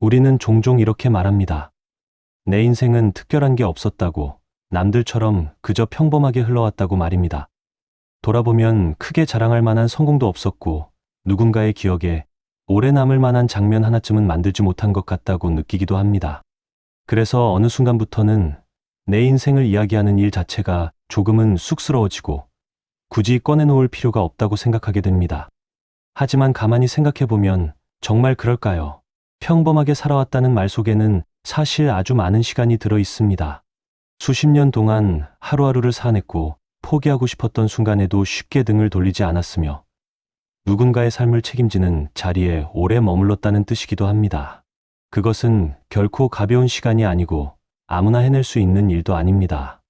우리는 종종 이렇게 말합니다. 내 인생은 특별한 게 없었다고, 남들처럼 그저 평범하게 흘러왔다고 말입니다. 돌아보면 크게 자랑할 만한 성공도 없었고, 누군가의 기억에 오래 남을 만한 장면 하나쯤은 만들지 못한 것 같다고 느끼기도 합니다. 그래서 어느 순간부터는 내 인생을 이야기하는 일 자체가 조금은 쑥스러워지고 굳이 꺼내놓을 필요가 없다고 생각하게 됩니다. 하지만 가만히 생각해보면 정말 그럴까요? 평범하게 살아왔다는 말 속에는 사실 아주 많은 시간이 들어 있습니다. 수십 년 동안 하루하루를 살아냈고 포기하고 싶었던 순간에도 쉽게 등을 돌리지 않았으며 누군가의 삶을 책임지는 자리에 오래 머물렀다는 뜻이기도 합니다. 그것은 결코 가벼운 시간이 아니고 아무나 해낼 수 있는 일도 아닙니다.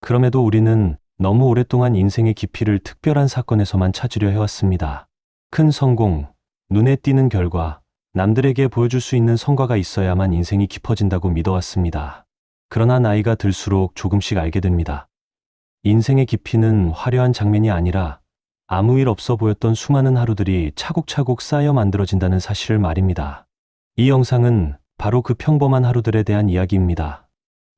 그럼에도 우리는 너무 오랫동안 인생의 깊이를 특별한 사건에서만 찾으려 해왔습니다. 큰 성공, 눈에 띄는 결과, 남들에게 보여줄 수 있는 성과가 있어야만 인생이 깊어진다고 믿어왔습니다. 그러나 나이가 들수록 조금씩 알게 됩니다. 인생의 깊이는 화려한 장면이 아니라 아무 일 없어 보였던 수많은 하루들이 차곡차곡 쌓여 만들어진다는 사실을 말입니다. 이 영상은 바로 그 평범한 하루들에 대한 이야기입니다.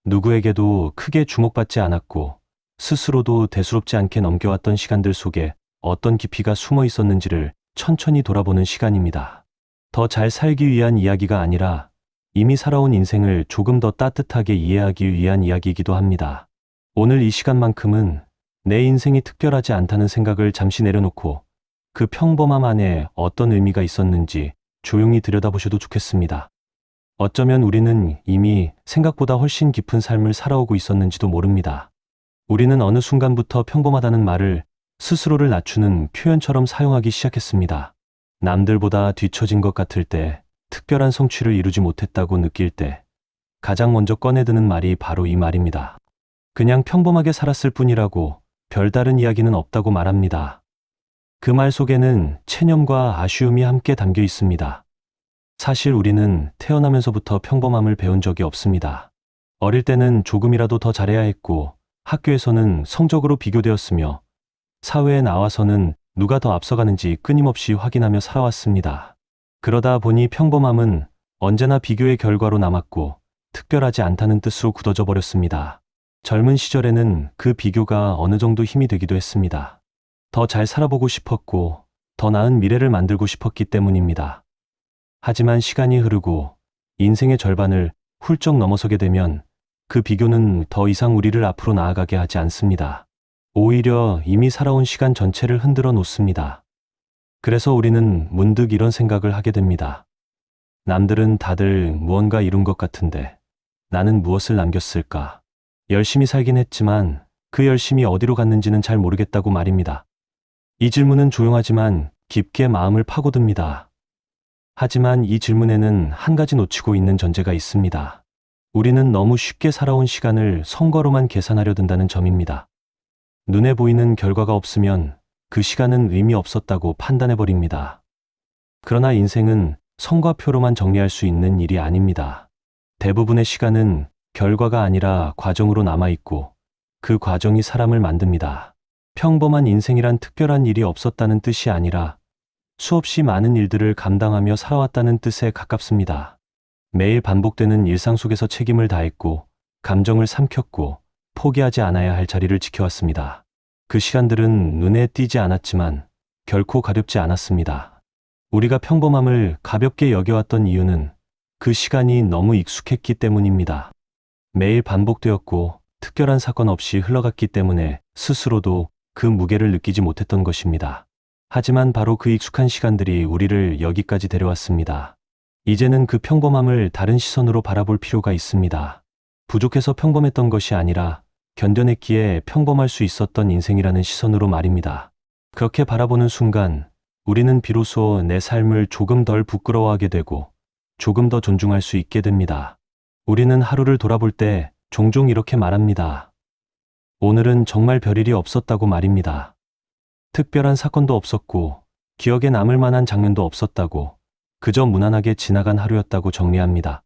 누구에게도 크게 주목받지 않았고 스스로도 대수롭지 않게 넘겨왔던 시간들 속에 어떤 깊이가 숨어 있었는지를 천천히 돌아보는 시간입니다. 더 잘 살기 위한 이야기가 아니라 이미 살아온 인생을 조금 더 따뜻하게 이해하기 위한 이야기이기도 합니다. 오늘 이 시간만큼은 내 인생이 특별하지 않다는 생각을 잠시 내려놓고 그 평범함 안에 어떤 의미가 있었는지 조용히 들여다보셔도 좋겠습니다. 어쩌면 우리는 이미 생각보다 훨씬 깊은 삶을 살아오고 있었는지도 모릅니다. 우리는 어느 순간부터 평범하다는 말을 스스로를 낮추는 표현처럼 사용하기 시작했습니다. 남들보다 뒤처진 것 같을 때, 특별한 성취를 이루지 못했다고 느낄 때, 가장 먼저 꺼내드는 말이 바로 이 말입니다. 그냥 평범하게 살았을 뿐이라고 별다른 이야기는 없다고 말합니다. 그 말 속에는 체념과 아쉬움이 함께 담겨 있습니다. 사실 우리는 태어나면서부터 평범함을 배운 적이 없습니다. 어릴 때는 조금이라도 더 잘해야 했고, 학교에서는 성적으로 비교되었으며, 사회에 나와서는 누가 더 앞서가는지 끊임없이 확인하며 살아왔습니다. 그러다 보니 평범함은 언제나 비교의 결과로 남았고 특별하지 않다는 뜻으로 굳어져 버렸습니다. 젊은 시절에는 그 비교가 어느 정도 힘이 되기도 했습니다. 더 잘 살아보고 싶었고 더 나은 미래를 만들고 싶었기 때문입니다. 하지만 시간이 흐르고 인생의 절반을 훌쩍 넘어서게 되면 그 비교는 더 이상 우리를 앞으로 나아가게 하지 않습니다. 오히려 이미 살아온 시간 전체를 흔들어 놓습니다. 그래서 우리는 문득 이런 생각을 하게 됩니다. 남들은 다들 무언가 이룬 것 같은데 나는 무엇을 남겼을까? 열심히 살긴 했지만 그 열심이 어디로 갔는지는 잘 모르겠다고 말입니다. 이 질문은 조용하지만 깊게 마음을 파고듭니다. 하지만 이 질문에는 한 가지 놓치고 있는 전제가 있습니다. 우리는 너무 쉽게 살아온 시간을 성과로만 계산하려 든다는 점입니다. 눈에 보이는 결과가 없으면 그 시간은 의미 없었다고 판단해버립니다. 그러나 인생은 성과표로만 정리할 수 있는 일이 아닙니다. 대부분의 시간은 결과가 아니라 과정으로 남아있고 그 과정이 사람을 만듭니다. 평범한 인생이란 특별한 일이 없었다는 뜻이 아니라 수없이 많은 일들을 감당하며 살아왔다는 뜻에 가깝습니다. 매일 반복되는 일상 속에서 책임을 다했고 감정을 삼켰고 포기하지 않아야 할 자리를 지켜왔습니다. 그 시간들은 눈에 띄지 않았지만 결코 가렵지 않았습니다. 우리가 평범함을 가볍게 여겨왔던 이유는 그 시간이 너무 익숙했기 때문입니다. 매일 반복되었고 특별한 사건 없이 흘러갔기 때문에 스스로도 그 무게를 느끼지 못했던 것입니다. 하지만 바로 그 익숙한 시간들이 우리를 여기까지 데려왔습니다. 이제는 그 평범함을 다른 시선으로 바라볼 필요가 있습니다. 부족해서 평범했던 것이 아니라 견뎌냈기에 평범할 수 있었던 인생이라는 시선으로 말입니다. 그렇게 바라보는 순간 우리는 비로소 내 삶을 조금 덜 부끄러워하게 되고 조금 더 존중할 수 있게 됩니다. 우리는 하루를 돌아볼 때 종종 이렇게 말합니다. 오늘은 정말 별일이 없었다고 말입니다. 특별한 사건도 없었고 기억에 남을 만한 장면도 없었다고 그저 무난하게 지나간 하루였다고 정리합니다.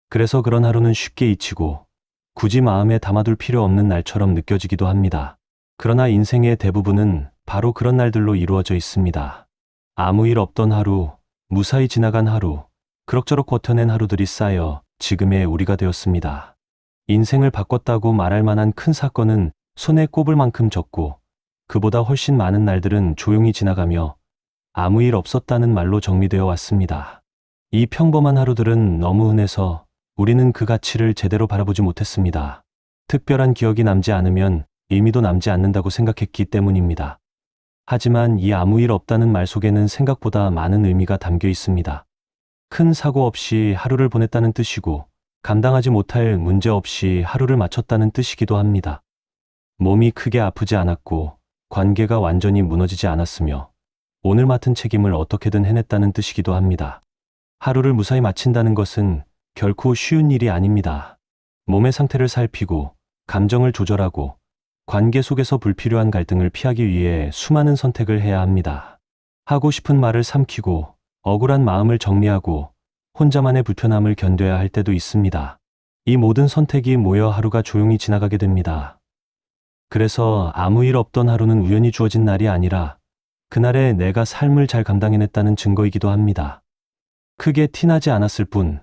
그래서 그런 하루는 쉽게 잊히고 굳이 마음에 담아둘 필요 없는 날처럼 느껴지기도 합니다. 그러나 인생의 대부분은 바로 그런 날들로 이루어져 있습니다. 아무 일 없던 하루, 무사히 지나간 하루, 그럭저럭 버텨낸 하루들이 쌓여 지금의 우리가 되었습니다. 인생을 바꿨다고 말할 만한 큰 사건은 손에 꼽을 만큼 적고 그보다 훨씬 많은 날들은 조용히 지나가며 아무 일 없었다는 말로 정리되어 왔습니다. 이 평범한 하루들은 너무 흔해서 우리는 그 가치를 제대로 바라보지 못했습니다. 특별한 기억이 남지 않으면 의미도 남지 않는다고 생각했기 때문입니다. 하지만 이 아무 일 없다는 말 속에는 생각보다 많은 의미가 담겨 있습니다. 큰 사고 없이 하루를 보냈다는 뜻이고 감당하지 못할 문제 없이 하루를 마쳤다는 뜻이기도 합니다. 몸이 크게 아프지 않았고 관계가 완전히 무너지지 않았으며 오늘 맡은 책임을 어떻게든 해냈다는 뜻이기도 합니다. 하루를 무사히 마친다는 것은 결코 쉬운 일이 아닙니다. 몸의 상태를 살피고 감정을 조절하고 관계 속에서 불필요한 갈등을 피하기 위해 수많은 선택을 해야 합니다. 하고 싶은 말을 삼키고 억울한 마음을 정리하고 혼자만의 불편함을 견뎌야 할 때도 있습니다. 이 모든 선택이 모여 하루가 조용히 지나가게 됩니다. 그래서 아무 일 없던 하루는 우연히 주어진 날이 아니라 그날에 내가 삶을 잘 감당해냈다는 증거이기도 합니다. 크게 티나지 않았을 뿐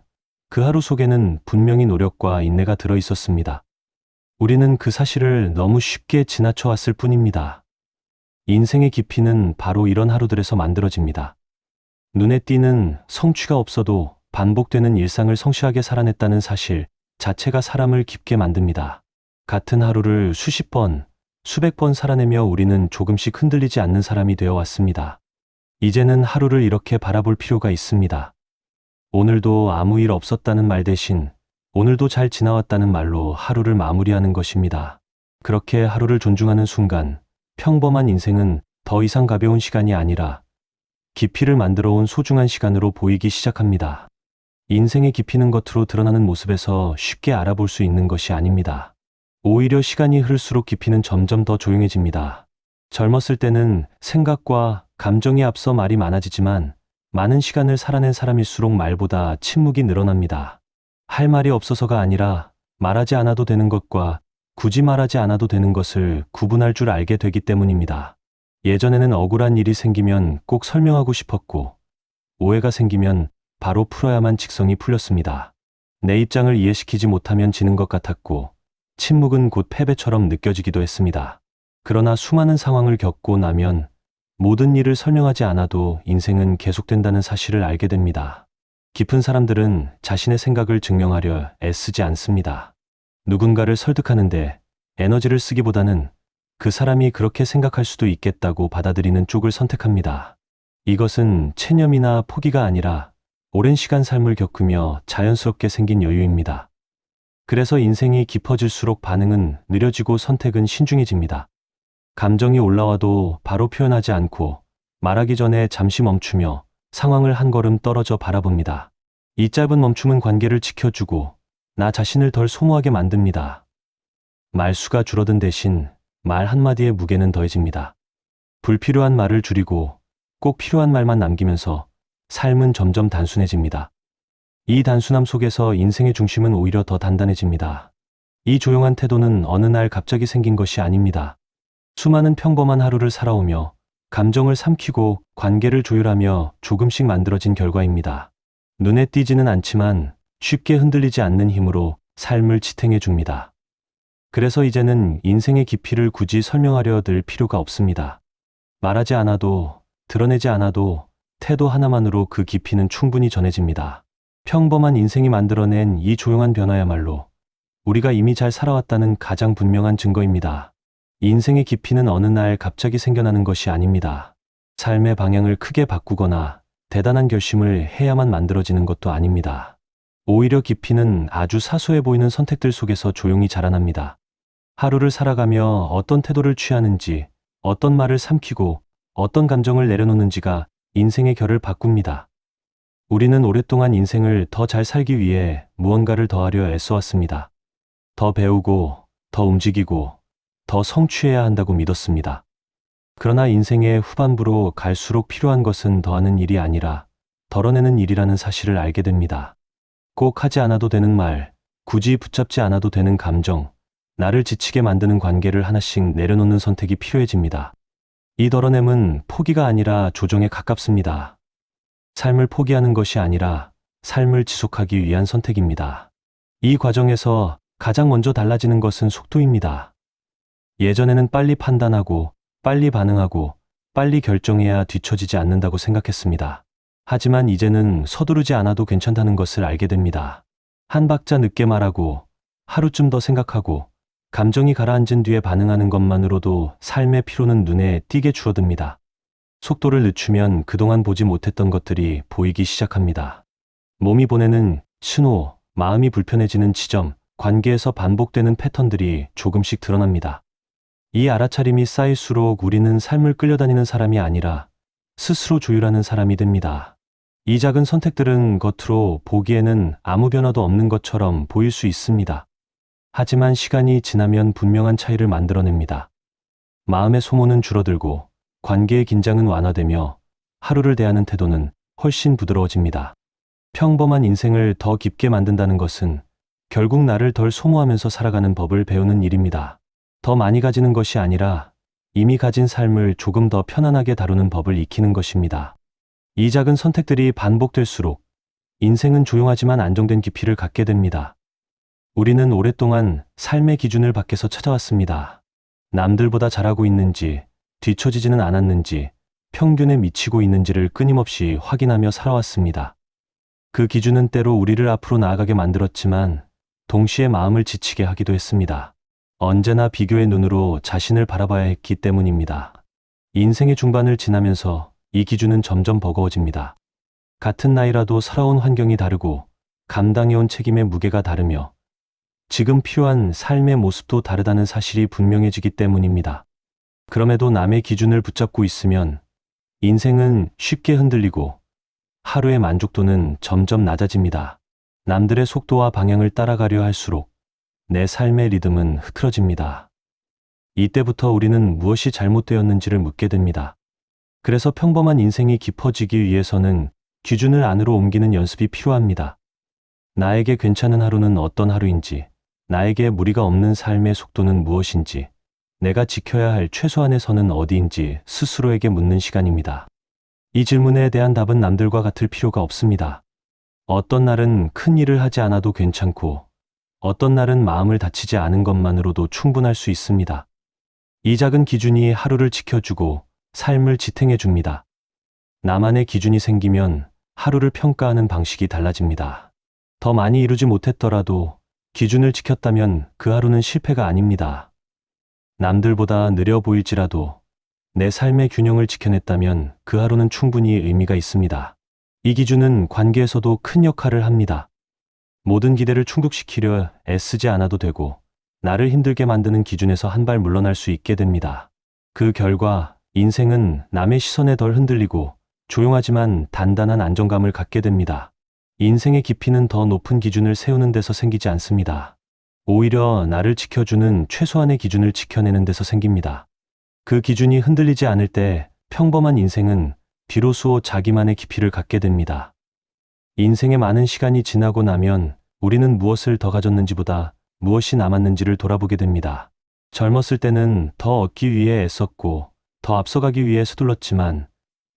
그 하루 속에는 분명히 노력과 인내가 들어 있었습니다. 우리는 그 사실을 너무 쉽게 지나쳐 왔을 뿐입니다. 인생의 깊이는 바로 이런 하루들에서 만들어집니다. 눈에 띄는 성취가 없어도 반복되는 일상을 성실하게 살아냈다는 사실 자체가 사람을 깊게 만듭니다. 같은 하루를 수십 번, 수백 번 살아내며 우리는 조금씩 흔들리지 않는 사람이 되어 왔습니다. 이제는 하루를 이렇게 바라볼 필요가 있습니다. 오늘도 아무 일 없었다는 말 대신 오늘도 잘 지나왔다는 말로 하루를 마무리하는 것입니다. 그렇게 하루를 존중하는 순간 평범한 인생은 더 이상 가벼운 시간이 아니라 깊이를 만들어 온 소중한 시간으로 보이기 시작합니다. 인생의 깊이는 겉으로 드러나는 모습에서 쉽게 알아볼 수 있는 것이 아닙니다. 오히려 시간이 흐를수록 깊이는 점점 더 조용해집니다. 젊었을 때는 생각과 감정이 앞서 말이 많아지지만 많은 시간을 살아낸 사람일수록 말보다 침묵이 늘어납니다. 할 말이 없어서가 아니라 말하지 않아도 되는 것과 굳이 말하지 않아도 되는 것을 구분할 줄 알게 되기 때문입니다. 예전에는 억울한 일이 생기면 꼭 설명하고 싶었고 오해가 생기면 바로 풀어야만 직성이 풀렸습니다. 내 입장을 이해시키지 못하면 지는 것 같았고 침묵은 곧 패배처럼 느껴지기도 했습니다. 그러나 수많은 상황을 겪고 나면 모든 일을 설명하지 않아도 인생은 계속된다는 사실을 알게 됩니다. 깊은 사람들은 자신의 생각을 증명하려 애쓰지 않습니다. 누군가를 설득하는데 에너지를 쓰기보다는 그 사람이 그렇게 생각할 수도 있겠다고 받아들이는 쪽을 선택합니다. 이것은 체념이나 포기가 아니라 오랜 시간 삶을 겪으며 자연스럽게 생긴 여유입니다. 그래서 인생이 깊어질수록 반응은 느려지고 선택은 신중해집니다. 감정이 올라와도 바로 표현하지 않고 말하기 전에 잠시 멈추며 상황을 한 걸음 떨어져 바라봅니다. 이 짧은 멈춤은 관계를 지켜주고 나 자신을 덜 소모하게 만듭니다. 말수가 줄어든 대신 말 한마디의 무게는 더해집니다. 불필요한 말을 줄이고 꼭 필요한 말만 남기면서 삶은 점점 단순해집니다. 이 단순함 속에서 인생의 중심은 오히려 더 단단해집니다. 이 조용한 태도는 어느 날 갑자기 생긴 것이 아닙니다. 수많은 평범한 하루를 살아오며 감정을 삼키고 관계를 조율하며 조금씩 만들어진 결과입니다. 눈에 띄지는 않지만 쉽게 흔들리지 않는 힘으로 삶을 지탱해 줍니다. 그래서 이제는 인생의 깊이를 굳이 설명하려 들 필요가 없습니다. 말하지 않아도, 드러내지 않아도 태도 하나만으로 그 깊이는 충분히 전해집니다. 평범한 인생이 만들어낸 이 조용한 변화야말로 우리가 이미 잘 살아왔다는 가장 분명한 증거입니다. 인생의 깊이는 어느 날 갑자기 생겨나는 것이 아닙니다. 삶의 방향을 크게 바꾸거나 대단한 결심을 해야만 만들어지는 것도 아닙니다. 오히려 깊이는 아주 사소해 보이는 선택들 속에서 조용히 자라납니다. 하루를 살아가며 어떤 태도를 취하는지, 어떤 말을 삼키고 어떤 감정을 내려놓는지가 인생의 결을 바꿉니다. 우리는 오랫동안 인생을 더 잘 살기 위해 무언가를 더하려 애써왔습니다. 더 배우고, 더 움직이고, 더 성취해야 한다고 믿었습니다. 그러나 인생의 후반부로 갈수록 필요한 것은 더하는 일이 아니라 덜어내는 일이라는 사실을 알게 됩니다. 꼭 하지 않아도 되는 말, 굳이 붙잡지 않아도 되는 감정, 나를 지치게 만드는 관계를 하나씩 내려놓는 선택이 필요해집니다. 이 덜어냄은 포기가 아니라 조정에 가깝습니다. 삶을 포기하는 것이 아니라 삶을 지속하기 위한 선택입니다. 이 과정에서 가장 먼저 달라지는 것은 속도입니다. 예전에는 빨리 판단하고, 빨리 반응하고, 빨리 결정해야 뒤처지지 않는다고 생각했습니다. 하지만 이제는 서두르지 않아도 괜찮다는 것을 알게 됩니다. 한 박자 늦게 말하고, 하루쯤 더 생각하고, 감정이 가라앉은 뒤에 반응하는 것만으로도 삶의 피로는 눈에 띄게 줄어듭니다. 속도를 늦추면 그동안 보지 못했던 것들이 보이기 시작합니다. 몸이 보내는 신호, 마음이 불편해지는 지점, 관계에서 반복되는 패턴들이 조금씩 드러납니다. 이 알아차림이 쌓일수록 우리는 삶을 끌려다니는 사람이 아니라 스스로 조율하는 사람이 됩니다. 이 작은 선택들은 겉으로 보기에는 아무 변화도 없는 것처럼 보일 수 있습니다. 하지만 시간이 지나면 분명한 차이를 만들어냅니다. 마음의 소모는 줄어들고 관계의 긴장은 완화되며 하루를 대하는 태도는 훨씬 부드러워집니다. 평범한 인생을 더 깊게 만든다는 것은 결국 나를 덜 소모하면서 살아가는 법을 배우는 일입니다. 더 많이 가지는 것이 아니라 이미 가진 삶을 조금 더 편안하게 다루는 법을 익히는 것입니다. 이 작은 선택들이 반복될수록 인생은 조용하지만 안정된 깊이를 갖게 됩니다. 우리는 오랫동안 삶의 기준을 밖에서 찾아왔습니다. 남들보다 잘하고 있는지, 뒤처지지는 않았는지, 평균에 미치고 있는지를 끊임없이 확인하며 살아왔습니다. 그 기준은 때로 우리를 앞으로 나아가게 만들었지만 동시에 마음을 지치게 하기도 했습니다. 언제나 비교의 눈으로 자신을 바라봐야 했기 때문입니다. 인생의 중반을 지나면서 이 기준은 점점 버거워집니다. 같은 나이라도 살아온 환경이 다르고 감당해온 책임의 무게가 다르며 지금 필요한 삶의 모습도 다르다는 사실이 분명해지기 때문입니다. 그럼에도 남의 기준을 붙잡고 있으면 인생은 쉽게 흔들리고 하루의 만족도는 점점 낮아집니다. 남들의 속도와 방향을 따라가려 할수록 내 삶의 리듬은 흐트러집니다. 이때부터 우리는 무엇이 잘못되었는지를 묻게 됩니다. 그래서 평범한 인생이 깊어지기 위해서는 기준을 안으로 옮기는 연습이 필요합니다. 나에게 괜찮은 하루는 어떤 하루인지, 나에게 무리가 없는 삶의 속도는 무엇인지, 내가 지켜야 할 최소한의 선은 어디인지 스스로에게 묻는 시간입니다. 이 질문에 대한 답은 남들과 같을 필요가 없습니다. 어떤 날은 큰 일을 하지 않아도 괜찮고, 어떤 날은 마음을 다치지 않은 것만으로도 충분할 수 있습니다. 이 작은 기준이 하루를 지켜주고 삶을 지탱해 줍니다. 나만의 기준이 생기면 하루를 평가하는 방식이 달라집니다. 더 많이 이루지 못했더라도 기준을 지켰다면 그 하루는 실패가 아닙니다. 남들보다 느려 보일지라도 내 삶의 균형을 지켜냈다면 그 하루는 충분히 의미가 있습니다. 이 기준은 관계에서도 큰 역할을 합니다. 모든 기대를 충족시키려 애쓰지 않아도 되고 나를 힘들게 만드는 기준에서 한 발 물러날 수 있게 됩니다. 그 결과 인생은 남의 시선에 덜 흔들리고 조용하지만 단단한 안정감을 갖게 됩니다. 인생의 깊이는 더 높은 기준을 세우는 데서 생기지 않습니다. 오히려 나를 지켜주는 최소한의 기준을 지켜내는 데서 생깁니다. 그 기준이 흔들리지 않을 때 평범한 인생은 비로소 자기만의 깊이를 갖게 됩니다. 인생의 많은 시간이 지나고 나면 우리는 무엇을 더 가졌는지보다 무엇이 남았는지를 돌아보게 됩니다. 젊었을 때는 더 얻기 위해 애썼고 더 앞서가기 위해 서둘렀지만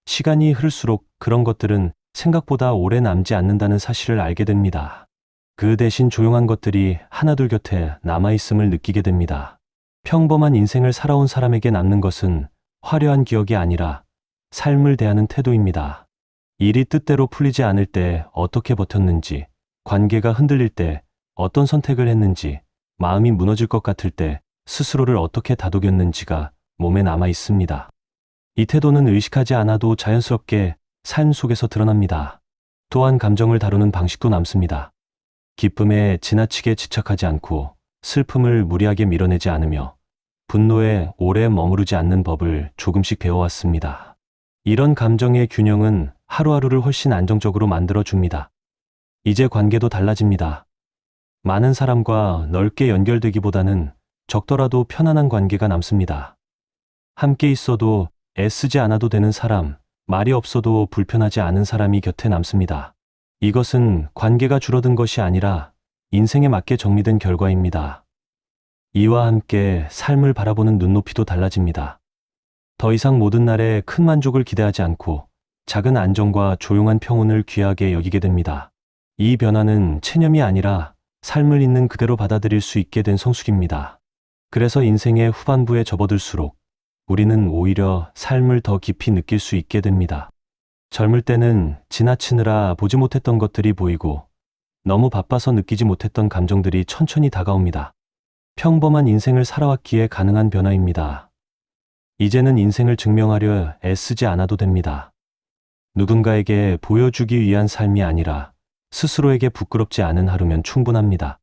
시간이 흐를수록 그런 것들은 생각보다 오래 남지 않는다는 사실을 알게 됩니다. 그 대신 조용한 것들이 하나둘 곁에 남아있음을 느끼게 됩니다. 평범한 인생을 살아온 사람에게 남는 것은 화려한 기억이 아니라 삶을 대하는 태도입니다. 일이 뜻대로 풀리지 않을 때 어떻게 버텼는지, 관계가 흔들릴 때 어떤 선택을 했는지, 마음이 무너질 것 같을 때 스스로를 어떻게 다독였는지가 몸에 남아 있습니다. 이 태도는 의식하지 않아도 자연스럽게 삶 속에서 드러납니다. 또한 감정을 다루는 방식도 남습니다. 기쁨에 지나치게 집착하지 않고 슬픔을 무리하게 밀어내지 않으며 분노에 오래 머무르지 않는 법을 조금씩 배워왔습니다. 이런 감정의 균형은 하루하루를 훨씬 안정적으로 만들어줍니다. 이제 관계도 달라집니다. 많은 사람과 넓게 연결되기보다는 적더라도 편안한 관계가 남습니다. 함께 있어도 애쓰지 않아도 되는 사람, 말이 없어도 불편하지 않은 사람이 곁에 남습니다. 이것은 관계가 줄어든 것이 아니라 인생에 맞게 정리된 결과입니다. 이와 함께 삶을 바라보는 눈높이도 달라집니다. 더 이상 모든 날에 큰 만족을 기대하지 않고 작은 안정과 조용한 평온을 귀하게 여기게 됩니다. 이 변화는 체념이 아니라 삶을 있는 그대로 받아들일 수 있게 된 성숙입니다. 그래서 인생의 후반부에 접어들수록 우리는 오히려 삶을 더 깊이 느낄 수 있게 됩니다. 젊을 때는 지나치느라 보지 못했던 것들이 보이고 너무 바빠서 느끼지 못했던 감정들이 천천히 다가옵니다. 평범한 인생을 살아왔기에 가능한 변화입니다. 이제는 인생을 증명하려 애쓰지 않아도 됩니다. 누군가에게 보여주기 위한 삶이 아니라 스스로에게 부끄럽지 않은 하루면 충분합니다.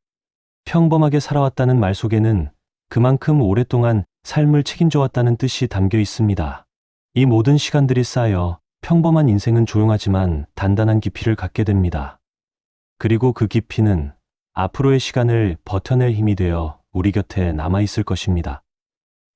평범하게 살아왔다는 말 속에는 그만큼 오랫동안 삶을 책임져 왔다는 뜻이 담겨 있습니다. 이 모든 시간들이 쌓여 평범한 인생은 조용하지만 단단한 깊이를 갖게 됩니다. 그리고 그 깊이는 앞으로의 시간을 버텨낼 힘이 되어 우리 곁에 남아있을 것입니다.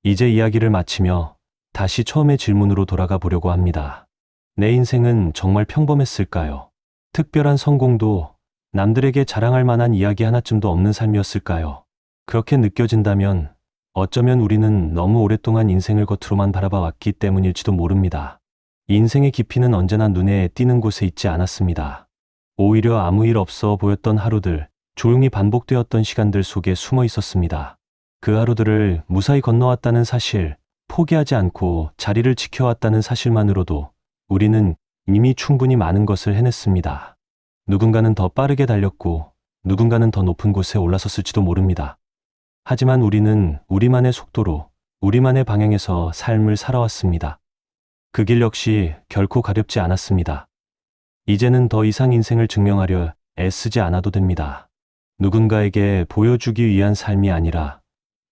이제 이야기를 마치며 다시 처음의 질문으로 돌아가 보려고 합니다. 내 인생은 정말 평범했을까요? 특별한 성공도 남들에게 자랑할 만한 이야기 하나쯤도 없는 삶이었을까요? 그렇게 느껴진다면 어쩌면 우리는 너무 오랫동안 인생을 겉으로만 바라봐 왔기 때문일지도 모릅니다. 인생의 깊이는 언제나 눈에 띄는 곳에 있지 않았습니다. 오히려 아무 일 없어 보였던 하루들, 조용히 반복되었던 시간들 속에 숨어 있었습니다. 그 하루들을 무사히 건너왔다는 사실, 포기하지 않고 자리를 지켜왔다는 사실만으로도 우리는 이미 충분히 많은 것을 해냈습니다. 누군가는 더 빠르게 달렸고 누군가는 더 높은 곳에 올라섰을지도 모릅니다. 하지만 우리는 우리만의 속도로, 우리만의 방향에서 삶을 살아왔습니다. 그 길 역시 결코 가렵지 않았습니다. 이제는 더 이상 인생을 증명하려 애쓰지 않아도 됩니다. 누군가에게 보여주기 위한 삶이 아니라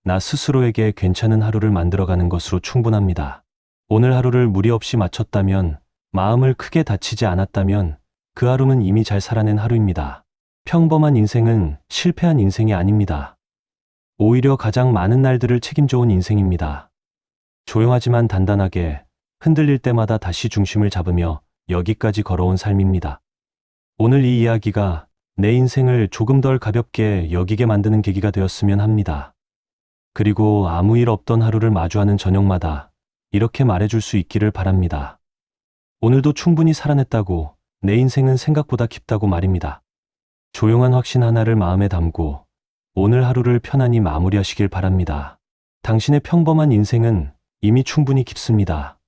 나 스스로에게 괜찮은 하루를 만들어가는 것으로 충분합니다. 오늘 하루를 무리 없이 마쳤다면, 마음을 크게 다치지 않았다면 그 하루는 이미 잘 살아낸 하루입니다. 평범한 인생은 실패한 인생이 아닙니다. 오히려 가장 많은 날들을 책임져온 인생입니다. 조용하지만 단단하게 흔들릴 때마다 다시 중심을 잡으며 여기까지 걸어온 삶입니다. 오늘 이 이야기가 내 인생을 조금 덜 가볍게 여기게 만드는 계기가 되었으면 합니다. 그리고 아무 일 없던 하루를 마주하는 저녁마다 이렇게 말해줄 수 있기를 바랍니다. 오늘도 충분히 살아냈다고, 내 인생은 생각보다 깊다고 말입니다. 조용한 확신 하나를 마음에 담고 오늘 하루를 편안히 마무리하시길 바랍니다. 당신의 평범한 인생은 이미 충분히 깊습니다.